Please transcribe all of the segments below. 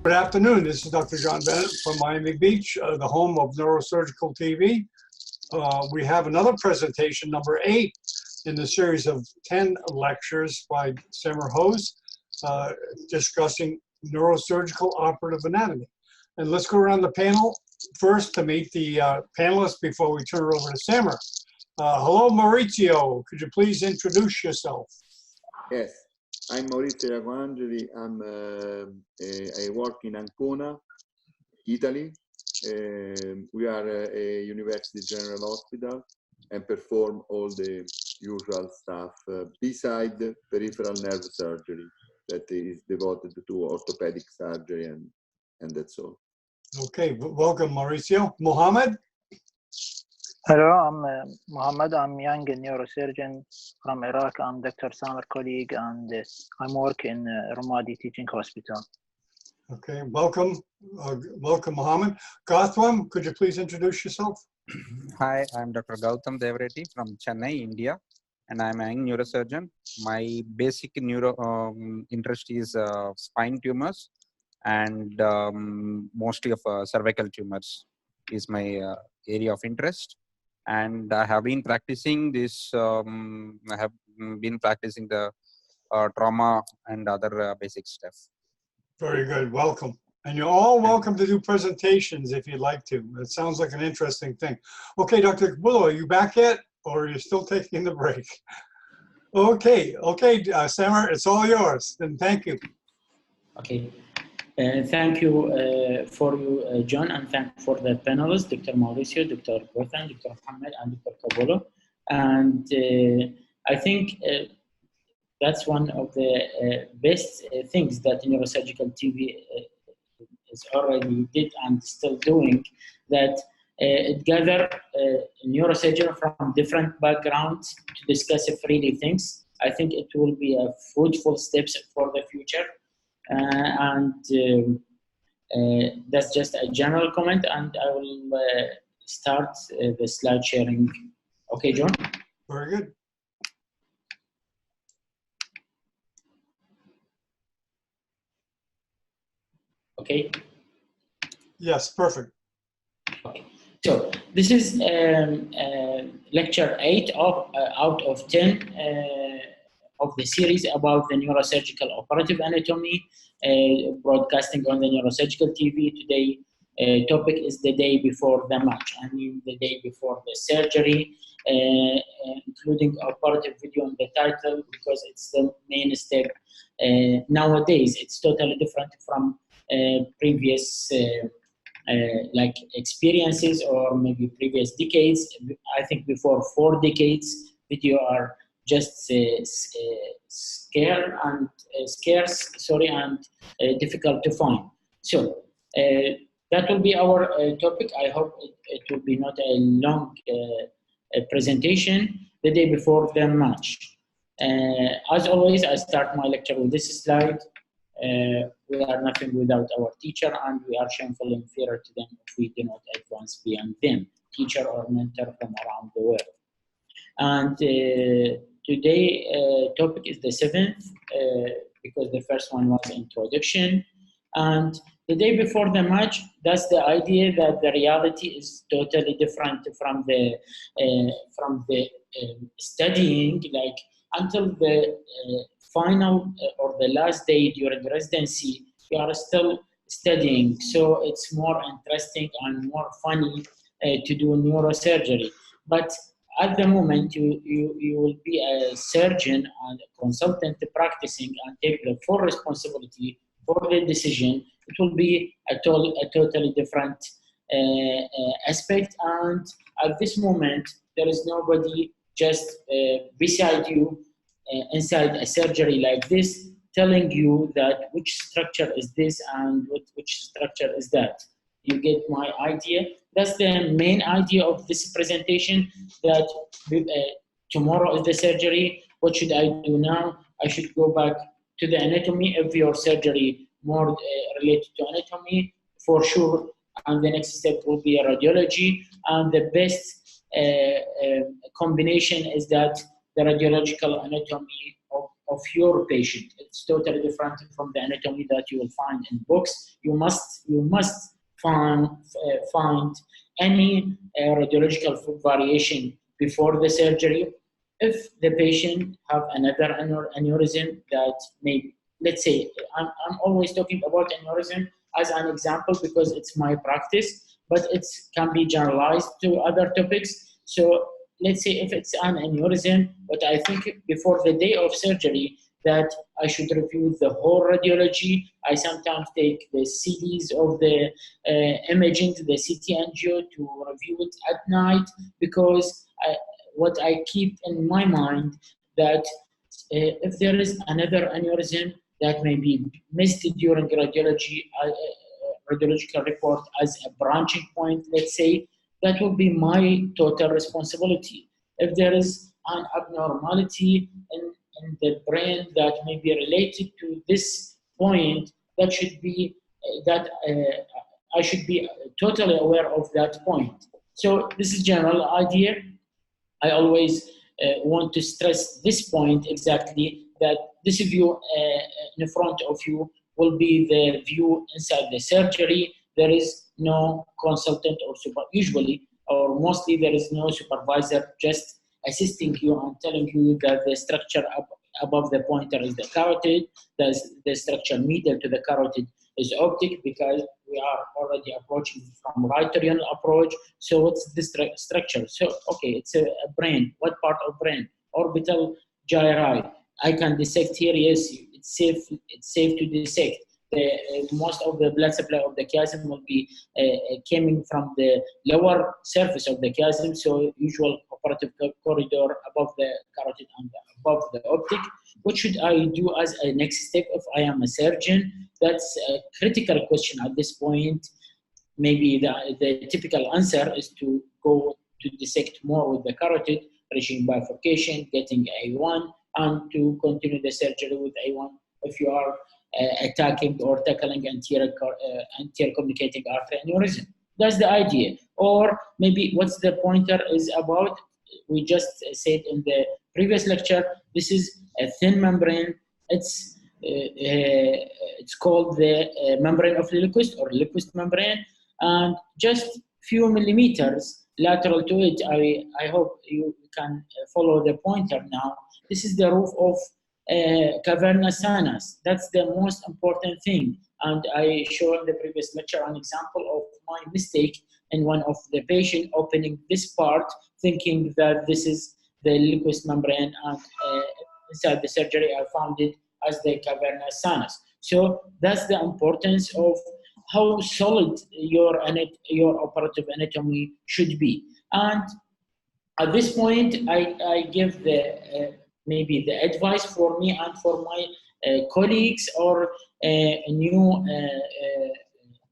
Good afternoon. This is Dr. John Bennett from Miami Beach, the home of Neurosurgical TV. We have another presentation, number 8, in the series of 10 lectures by Semmer Hose, discussing neurosurgical operative anatomy. And let's go around the panel first to meet the panelists before we turn it over to Semmer. Hello, Maurizio. Could you please introduce yourself? Yes, I'm Maurizio Angeli. I work in Ancona, Italy. We are a university general hospital and perform all the usual stuff beside peripheral nerve surgery that is devoted to orthopedic surgery and that's all. Okay, welcome, Mauricio. Mohammed? Hello, I'm Mohammed. I'm young neurosurgeon from Iraq. I'm Dr. Samer colleague, and I'm working in Ramadi Teaching Hospital. Okay, welcome, welcome, Mohammed. Gautam, could you please introduce yourself? Hi, I'm Dr. Gautam Devareddy from Chennai, India, and I'm a young neurosurgeon. My basic neuro interest is spine tumors, and mostly of cervical tumors is my area of interest. And I have been practicing this. I have been practicing the trauma and other basic stuff. Very good. Welcome. And you're all welcome to do presentations if you'd like to. It sounds like an interesting thing. Okay, Dr. Kabullo, are you back yet, or are you still taking the break? Okay, Semmer, it's all yours. And thank you. Okay. Thank you for you, John, and thank you for the panelists, Dr. Mauricio, Dr. Gautam, Dr. Mohammed, and Dr. Kabullo. And I think that's one of the best things that neurosurgical TV is already did and still doing, that it gathered neurosurgeons from different backgrounds to discuss freely things. I think it will be a fruitful steps for the future. That's just a general comment, and I will start the slide sharing. Okay, John? Very good. Okay. Yes, perfect. Okay. So this is lecture 8 out of 10 of the series about the neurosurgical operative anatomy, broadcasting on the neurosurgical TV. Today, topic is the day before the match. I mean, the day before the surgery, including operative video in the title because it's the main step. Nowadays, it's totally different from previous like experiences or maybe previous decades. I think before 4 decades, video are just scarce and difficult to find. So that will be our topic. I hope it will be not a long presentation. The day before the match. As always, I start my lecture with this slide. We are nothing without our teacher, and we are shamefully inferior to them if we do not advance beyond them, teacher or mentor from around the world. And today topic is the 7th because the first one was introduction. And the day before the match, that's the idea that the reality is totally different from the studying. Like until the final or the last day during residency, you are still studying. So it's more interesting and more funny to do neurosurgery. But at the moment, you will be a surgeon and a consultant practicing and take the full responsibility for the decision. It will be a totally different aspect. And at this moment, there is nobody just beside you inside a surgery like this, telling you that which structure is this and which structure is that. You get my idea? That's the main idea of this presentation, that tomorrow is the surgery. What should I do now? I should go back to the anatomy if your surgery more related to anatomy, for sure. And the next step will be a radiology. And the best combination is that the radiological anatomy of of your patient. It's totally different from the anatomy that you will find in books. You must find any radiological variation before the surgery. If the patient have another aneurysm that may, let's say, I'm always talking about aneurysm as an example because it's my practice, but it can be generalized to other topics. So let's say if it's an aneurysm, but I think before the day of surgery that I should review the whole radiology. I sometimes take the CDs of the imaging, the CT angio to review it at night because what I keep in my mind that if there is another aneurysm that may be missed during radiology, radiological report as a branching point, let's say, that will be my total responsibility. If there is an abnormality in the brain that may be related to this point, that should be I should be totally aware of that point. So this is general idea. I always want to stress this point exactly, that this view in front of you will be the view inside the surgery. There is no consultant or usually or mostly there is no supervisor just assisting you and telling you that the structure above the pointer is the carotid, the structure medial to the carotid is optic, because we are already approaching from right oriental approach. So what's this structure? So, okay, it's a brain. What part of brain? Orbital gyri. I can dissect here, yes, it's safe to dissect. Most of the blood supply of the chiasm will be coming from the lower surface of the chiasm, so usual operative corridor above the carotid and above the optic. What should I do as a next step if I am a surgeon? That's a critical question at this point. Maybe the typical answer is to go to dissect more with the carotid, reaching bifurcation, getting A1, and to continue the surgery with A1 if you are attacking or tackling anterior communicating artery aneurysm. That's the idea. Or maybe what's the pointer is about, we just said in the previous lecture, this is a thin membrane. It's called the membrane of Lilliquist or Lilliquist membrane, and just few millimeters lateral to it. I hope you can follow the pointer now. This is the roof of caverna sinus. That's the most important thing. And I showed in the previous lecture an example of my mistake in one of the patient opening this part, thinking that this is the Lilliquist membrane, and inside the surgery I found it as the caverna sinus. So that's the importance of how solid your operative anatomy should be. And at this point, I give the maybe the advice for me and for my colleagues or a new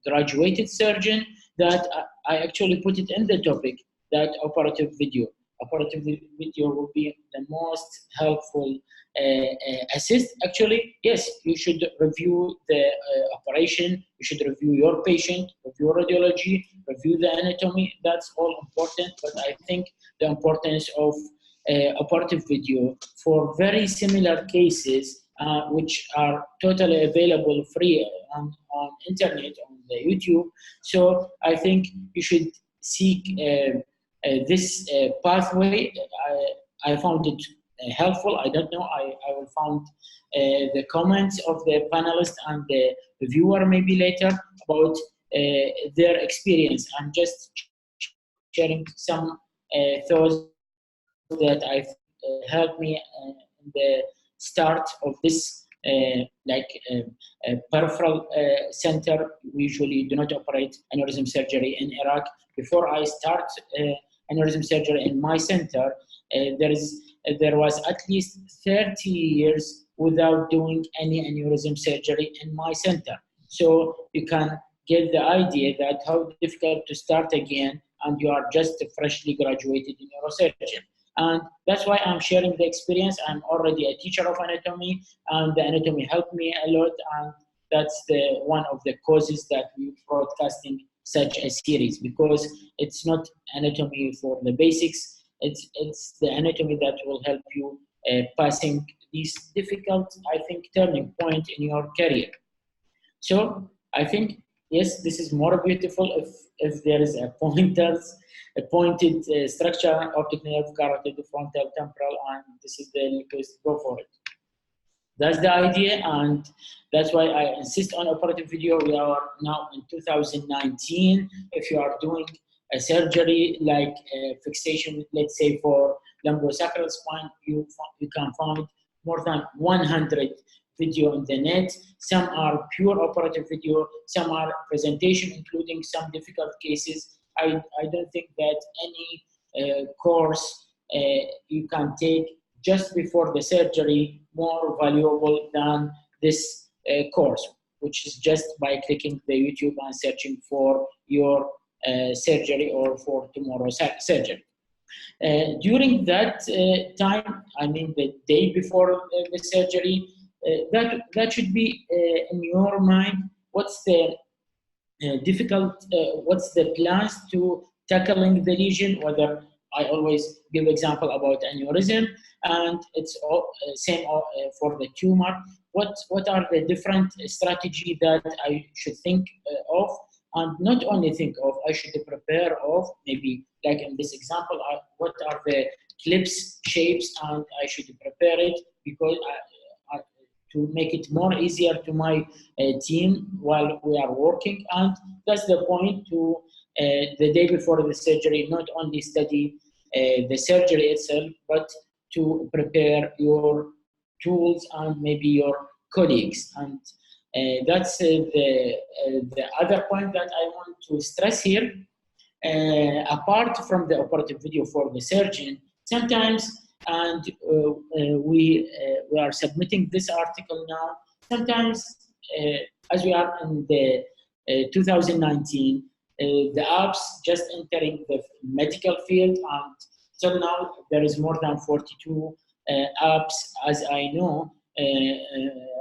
graduated surgeon, that I actually put it in the topic, that operative video. Operative video will be the most helpful assist. Actually, yes, you should review the operation, you should review your patient, review radiology, review the anatomy. That's all important, but I think the importance of operative video for very similar cases, which are totally available free on internet, on the YouTube. So I think you should seek this pathway. I found it helpful. I don't know. I will find the comments of the panelists and the viewer maybe later about their experience. I'm just sharing some thoughts that I helped me in the start of this peripheral center. We usually do not operate aneurysm surgery in Iraq. Before I start aneurysm surgery in my center, there was at least 30 years without doing any aneurysm surgery in my center. So you can get the idea that how difficult to start again, and you are just freshly graduated in neurosurgeon. And that's why I'm sharing the experience. I'm already a teacher of anatomy, and the anatomy helped me a lot. And that's one of the causes that we're broadcasting such a series, because it's not anatomy for the basics. It's the anatomy that will help you passing this difficult, I think, turning point in your career. So I think, yes, this is more beautiful if there is a pointed structure, optic nerve, carotid, frontal, temporal, and this is the request, go for it. That's the idea, and that's why I insist on operative video. We are now in 2019. If you are doing a surgery like a fixation, let's say for lumbosacral spine, you can find more than 100 video on the net. Some are pure operative video, some are presentation, including some difficult cases. I don't think that any course you can take just before the surgery more valuable than this course, which is just by clicking the YouTube and searching for your surgery or for tomorrow's surgery. During that time, I mean the day before the surgery, that should be in your mind. What's the what's the plans to tackling the lesion? Whether I always give example about aneurysm, and it's all same for the tumor. What are the different strategy that I should think of, and not only think of, I should prepare of, maybe like in this example, what are the clips, shapes, and I should prepare it because to make it more easier to my team while we are working. And that's the point to the day before the surgery, not only study the surgery itself, but to prepare your tools and maybe your colleagues. And that's the other point that I want to stress here. Apart from the operative video for the surgeon, sometimes, and we are submitting this article now, sometimes as we are in the 2019, the apps just entering the medical field, and till now there is more than 42 apps, as I know,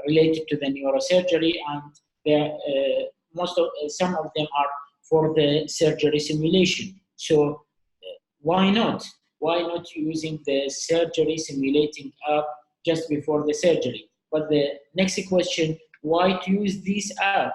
related to the neurosurgery, and some of them are for the surgery simulation. So why not? Why not using the surgery simulating app just before the surgery? But the next question, why to use this app?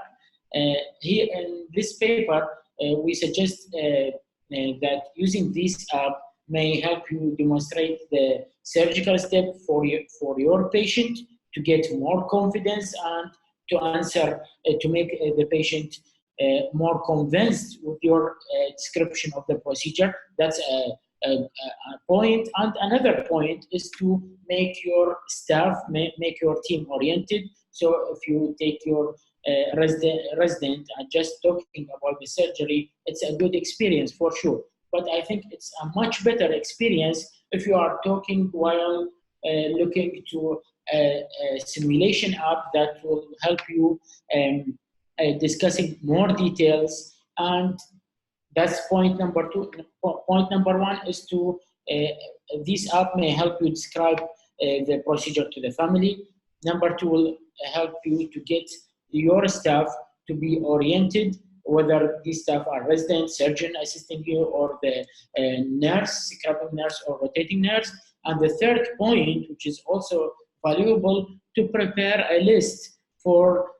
Here in this paper, we suggest that using this app may help you demonstrate the surgical step for your patient to get more confidence and to answer, to make the patient more convinced with your description of the procedure. That's a point. And another point is to make your staff, make your team oriented. So if you take your resident and just talking about the surgery, it's a good experience for sure. But I think it's a much better experience if you are talking while looking to a simulation app that will help you discussing more details. And that's point number two. Point number one is to, this app may help you describe the procedure to the family. Number two will help you to get your staff to be oriented, whether these staff are resident, surgeon assisting you, or the nurse, scrubbing nurse, or rotating nurse. And the third point, which is also valuable, to prepare a list for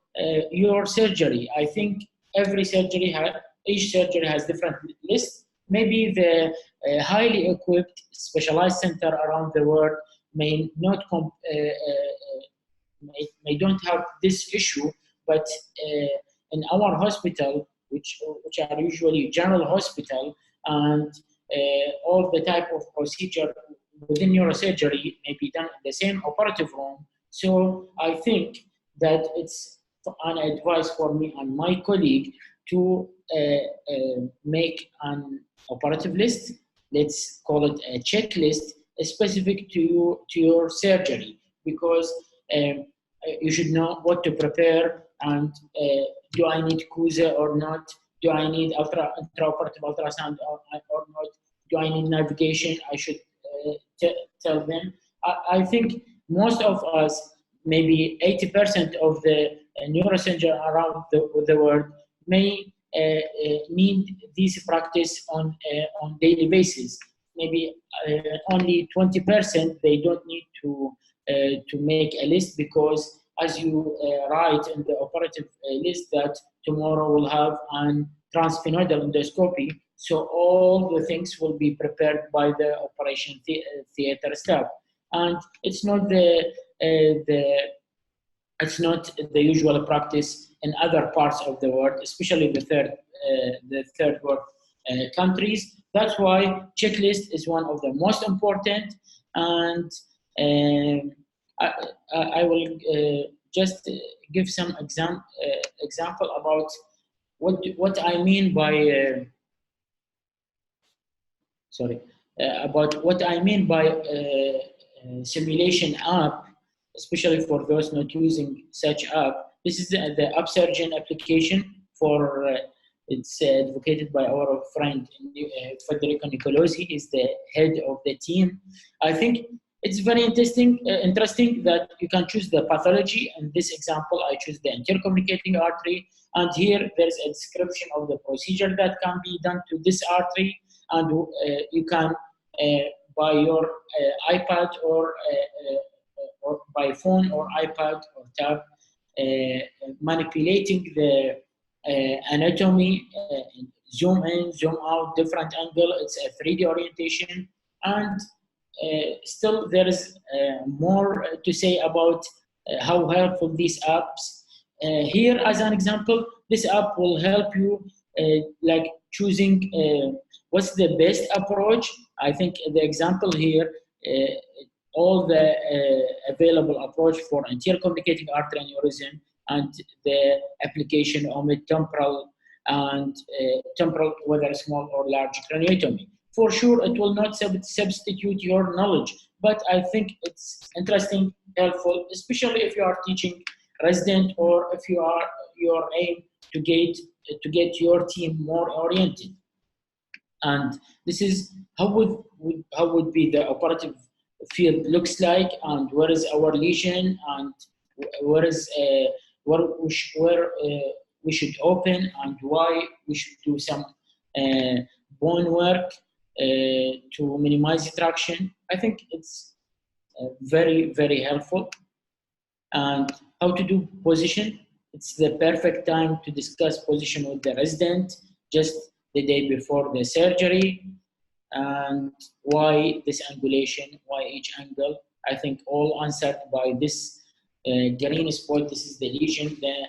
your surgery. I think each surgery has different lists. Maybe the highly equipped specialized center around the world may not may don't have this issue, but in our hospital, which are usually general hospital, and all the type of procedure within neurosurgery may be done in the same operative room. So I think that it's an advice for me and my colleague to make an operative list. Let's call it a checklist specific to your surgery, because you should know what to prepare, and do I need CUSA or not? Do I need intraoperative ultrasound or not? Do I need navigation? I should tell them. I think most of us, maybe 80% of the neurosurgeons around the world may need this practice on daily basis. Maybe only 20% they don't need to to make a list, because as you write in the operative list that tomorrow we'll have an transphenodal endoscopy, so all the things will be prepared by the operation theater staff, and it's not it's not the usual practice in other parts of the world, especially the third world countries. That's why checklist is one of the most important, and I will just give some example about what I mean by about what I mean by simulation app, especially for those not using such app. This is the Upsurgeon application for it's advocated by our friend Federico Nicolosi. He's the head of the team. I think it's very interesting that you can choose the pathology. In this example, I choose the anterior communicating artery, and here there's a description of the procedure that can be done to this artery, and you can by your iPad or by phone or iPad or tab, manipulating the anatomy, zoom in, zoom out, different angle. It's a 3D orientation, and still there is more to say about how helpful these apps. Here, as an example, this app will help you like choosing what's the best approach. I think the example here, all the available approach for anterior communicating artery aneurysm and the application of mid-temporal and temporal, whether small or large craniotomy. For sure, it will not substitute your knowledge, but I think it's interesting, helpful, especially if you are teaching resident or if you are your aim to get your team more oriented. And this is how would be the operative field looks like, and where is our lesion, and where is where we should open, and why we should do some bone work to minimize traction. I think it's very, very helpful. And how to do position. It's the perfect time to discuss position with the resident just the day before the surgery, and why this angulation, why each angle. I think all answered by this green spot. This is the lesion, the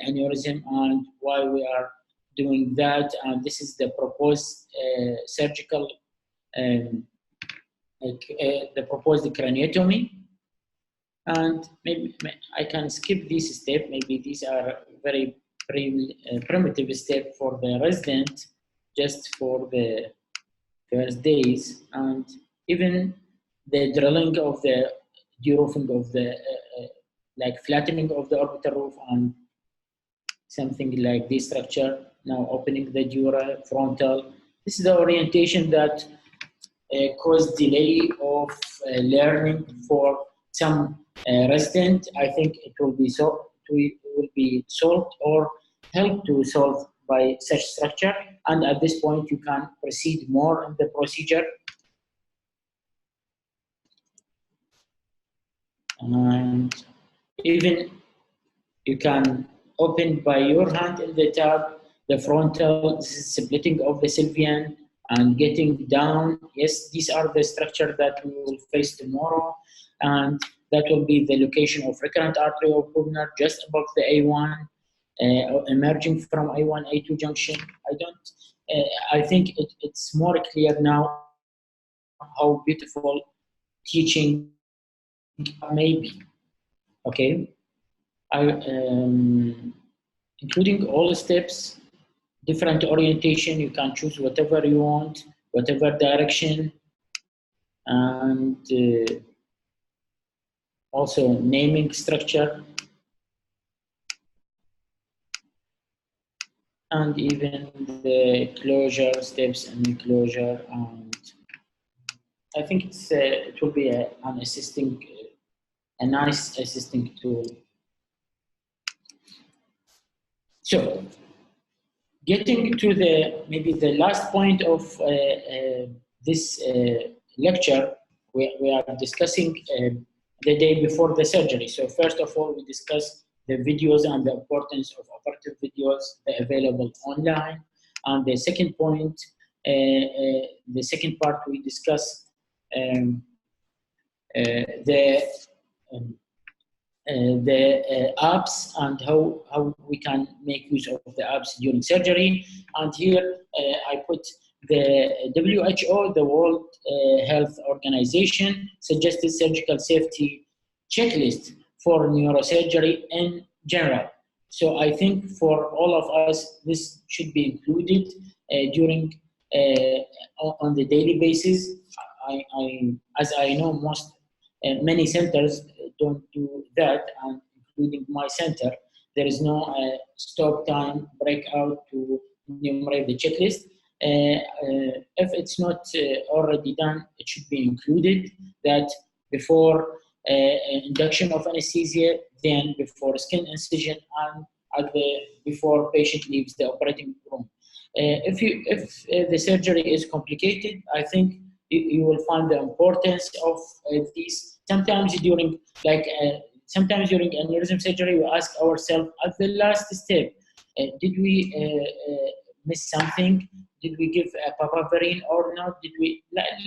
aneurysm, and why we are doing that. And this is the proposed surgical, the proposed craniotomy. And maybe I can skip this step. Maybe these are very primitive step for the resident, just for the first days, and even the drilling of the deroofing of the like flattening of the orbital roof and something like this structure. Now opening the dura frontal. This is the orientation that caused delay of learning for some resident. I think it will be solved or helped to solve by such structure. And at this point, you can proceed more in the procedure. And even you can open by your hand in the tab, the frontal, this is splitting of the sylvian and getting down. Yes, these are the structure that we will face tomorrow. And that will be the location of recurrent artery opener just above the A1, emerging from A1, A2 junction. I think it's more clear now how beautiful teaching may be. Okay, including all the steps, different orientation. You can choose whatever you want, whatever direction, and also naming structure, and even the closure steps and closure. And I think it will be a nice assisting tool. So, getting to maybe the last point of this lecture, we are discussing the day before the surgery. So first of all, we discuss the videos and the importance of operative videos available online. And the second point, the second part, we discuss the apps and how we can make use of the apps during surgery. And here I put the WHO, the World Health Organization, suggested surgical safety checklist for neurosurgery in general. So I think for all of us, this should be included during on the daily basis. As I know, many centers don't do that, and including my center, there is no stop time breakout to enumerate the checklist. If it's not already done, it should be included that before induction of anesthesia, then before skin incision, and before patient leaves the operating room. If the surgery is complicated, I think you will find the importance of these. Sometimes during aneurysm surgery, we ask ourselves at the last step, did we miss something? Did we give a papaverine or not? Did we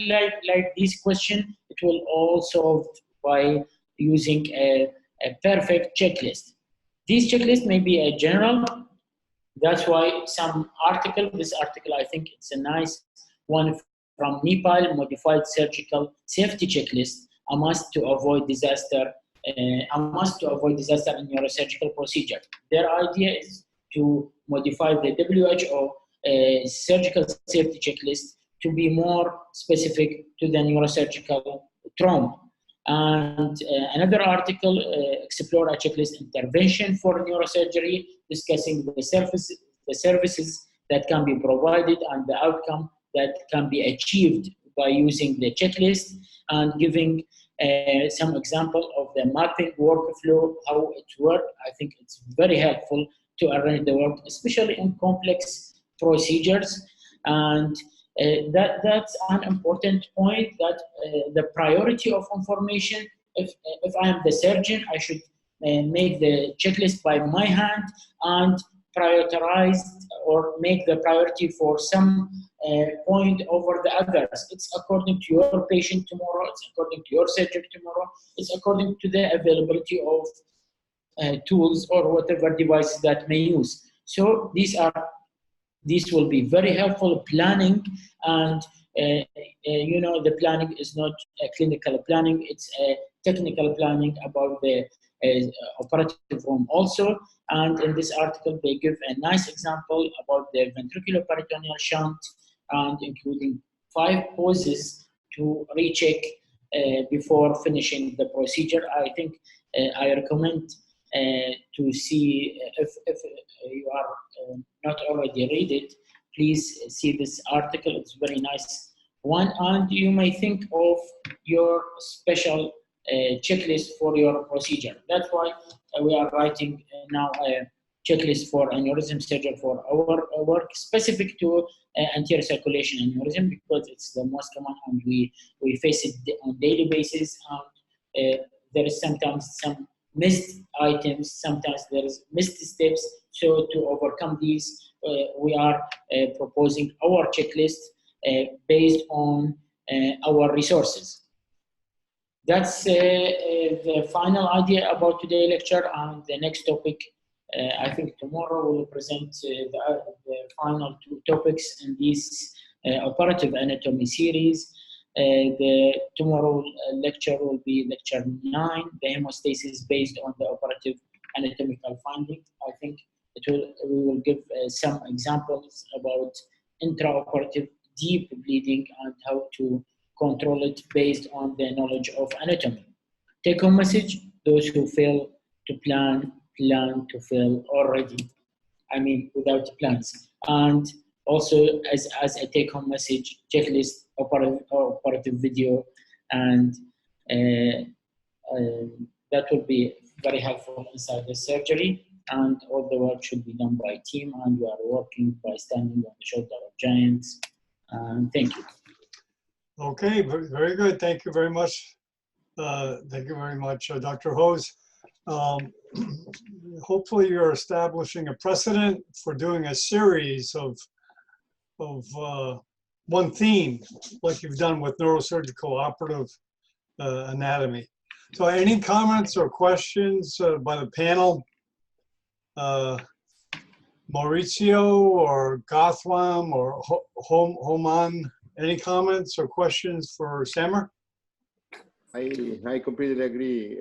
like this question? It will all solved by using a perfect checklist. This checklist may be a general. That's why this article, I think it's a nice one from Nepal, modified surgical safety checklist, a must to avoid disaster in neurosurgical procedure. Their idea is to modify the WHO surgical safety checklist to be more specific to the neurosurgical trauma. And another article explored a checklist intervention for neurosurgery, discussing the services that can be provided and the outcome that can be achieved by using the checklist, and giving some example of the mapping workflow, how it works. I think it's very helpful to arrange the work, especially in complex procedures. And that's an important point, that the priority of information, if I am the surgeon, I should make the checklist by my hand and prioritize or make the priority for some point over the others. It's according to your patient tomorrow, it's according to your surgeon tomorrow, it's according to the availability of tools or whatever devices that may use. So these will be very helpful planning, and the planning is not a clinical planning, it's a technical planning about the operative room also. And in this article, they give a nice example about the ventriculoperitoneal shunt, and including 5 poses to recheck before finishing the procedure. I think I recommend to see, if you are not already read it, please see this article. It's very nice one, and you may think of your special checklist for your procedure. That's why we are writing now a checklist for aneurysm surgery for our work, specific to anterior circulation aneurysm, because it's the most common and we face it on daily basis. And there is sometimes some missed items, sometimes there is missed steps. So to overcome these, we are proposing our checklist based on our resources. That's the final idea about today's lecture. And the next topic, I think tomorrow we'll present the final 2 topics in this operative anatomy series. The tomorrow lecture will be lecture 9, the hemostasis based on the operative anatomical finding. I think we will give some examples about intraoperative deep bleeding and how to control it based on the knowledge of anatomy. Take home message: those who fail to plan to fail already. I mean, without plans. And also, as a take home message, checklist, operative video, and that will be very helpful inside the surgery. And all the work should be done by team, and we are working by standing on the shoulder of giants. Thank you. Okay, very good. Thank you very much, Thank you very much, Dr. Hose. Hopefully you're establishing a precedent for doing a series of one theme, like you've done with neurosurgical operative anatomy. So any comments or questions by the panel? Maurizio or Gotham or Homan, any comments or questions for Samer? I completely agree.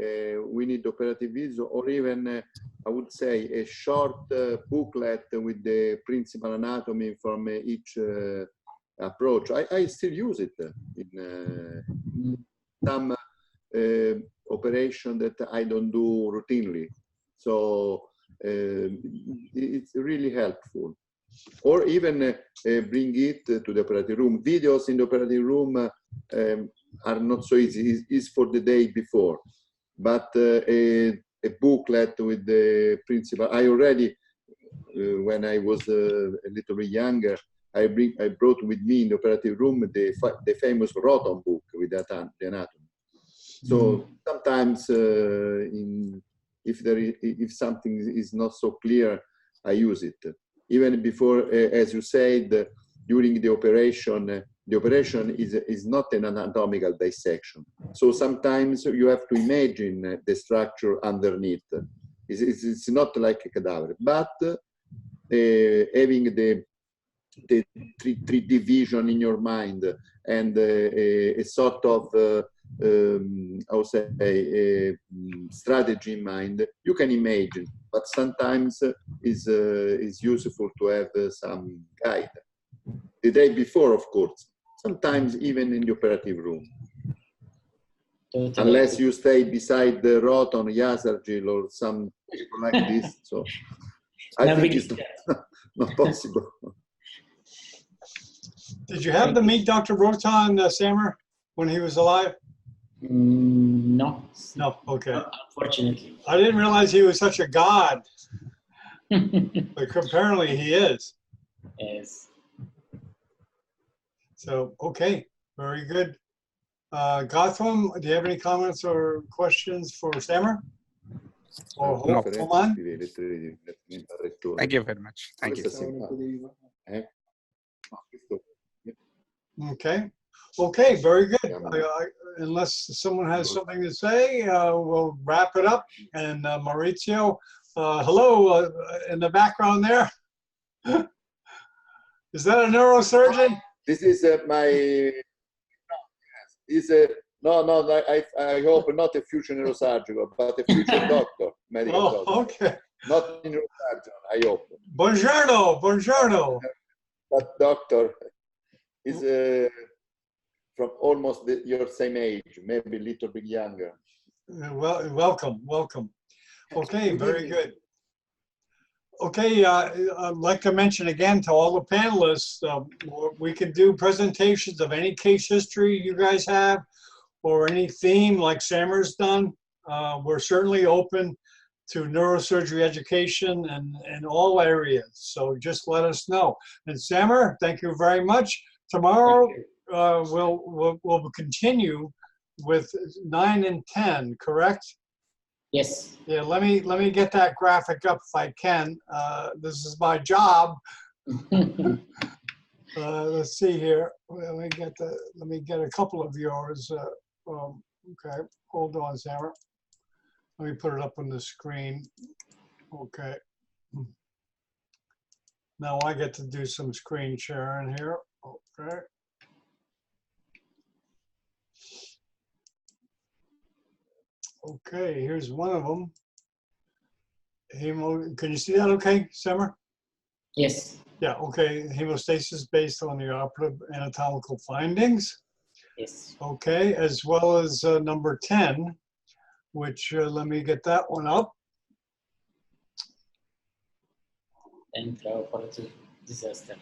We need operative visual, or even I would say a short booklet with the principal anatomy from each approach. I still use it in some operation that I don't do routinely. So it's really helpful. Or even bring it to the operating room. Videos in the operating room are not so easy. It's for the day before. But a booklet with the principal, I already, when I was a little bit younger, I brought with me in the operating room the famous Roton book with the anatomy. So sometimes if something is not so clear, I use it. Even before, as you said, during the operation is not an anatomical dissection. So sometimes you have to imagine the structure underneath. It's not like a cadaver, but having the 3D vision in your mind and a sort of I would say a strategy in mind, you can imagine, but sometimes is useful to have some guide. The day before, of course, sometimes even in the operative room. Totally. Unless you stay beside the Roton, Yasargil, or some people like this. So I think it's not possible. Did you have to meet Dr. Roton, Samer, when he was alive? No. No, okay. Unfortunately. I didn't realize he was such a god, but apparently he is. Yes. So, okay, very good. Gotham, do you have any comments or questions for Samer? Or No. Homan? Thank you very much. Thank you. Okay. Okay, very good. Unless someone has something to say, we'll wrap it up. And Maurizio, hello in the background there. Is that a neurosurgeon? This is my. No. I hope not a future neurosurgeon, but a future doctor, medical doctor. Okay. Not a neurosurgeon, I hope. Buongiorno, buongiorno. But doctor is from almost your same age, maybe a little bit younger. Well, welcome. Okay, very good. Okay, I'd like to mention again to all the panelists, we can do presentations of any case history you guys have or any theme like Samer's done. We're certainly open to neurosurgery education and all areas. So just let us know. And Samer, thank you very much. Tomorrow we'll continue with 9 and 10, correct? Yes. Yeah, let me get that graphic up if I can. This is my job. Let's see here. Let me get a couple of yours. Okay, hold on, Sarah. Let me put it up on the screen. Okay. Now I get to do some screen sharing here. Okay. Okay, here's one of them. Can you see that okay, Samer? Yes. Yeah, okay. Hemostasis based on the operative anatomical findings. Yes. Okay, as well as number 10, which let me get that one up. Intraoperative disaster.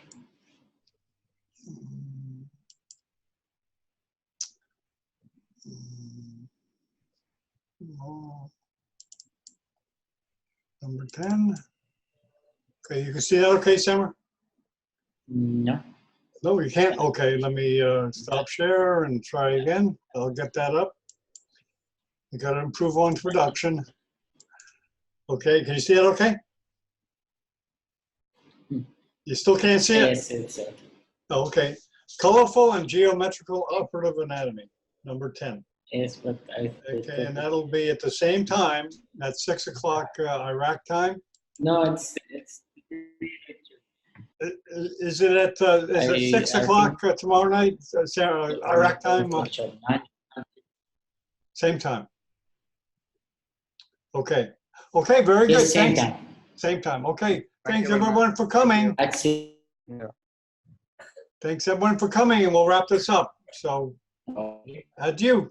Number 10. Okay, you can see that okay, Samer? No. No, you can't? Okay, let me stop share and try again. I'll get that up. You got to improve on production. Okay, can you see it okay? You still can't see it? Yes, it's okay. Okay. Colorful and geometrical operative anatomy, number 10. Yes, but I. Okay, and that'll be at the same time, at 6 o'clock Iraq time. No, it's. Is it at is it 6 I o'clock tomorrow night, Iraq time? Lecture 9. Same time. Okay. Okay, very good. Yes, same Thanks. time. Same time. Okay. Thank Thanks you very everyone for coming. At 6. Yeah. Thanks everyone for coming, and we'll wrap this up. So, adieu.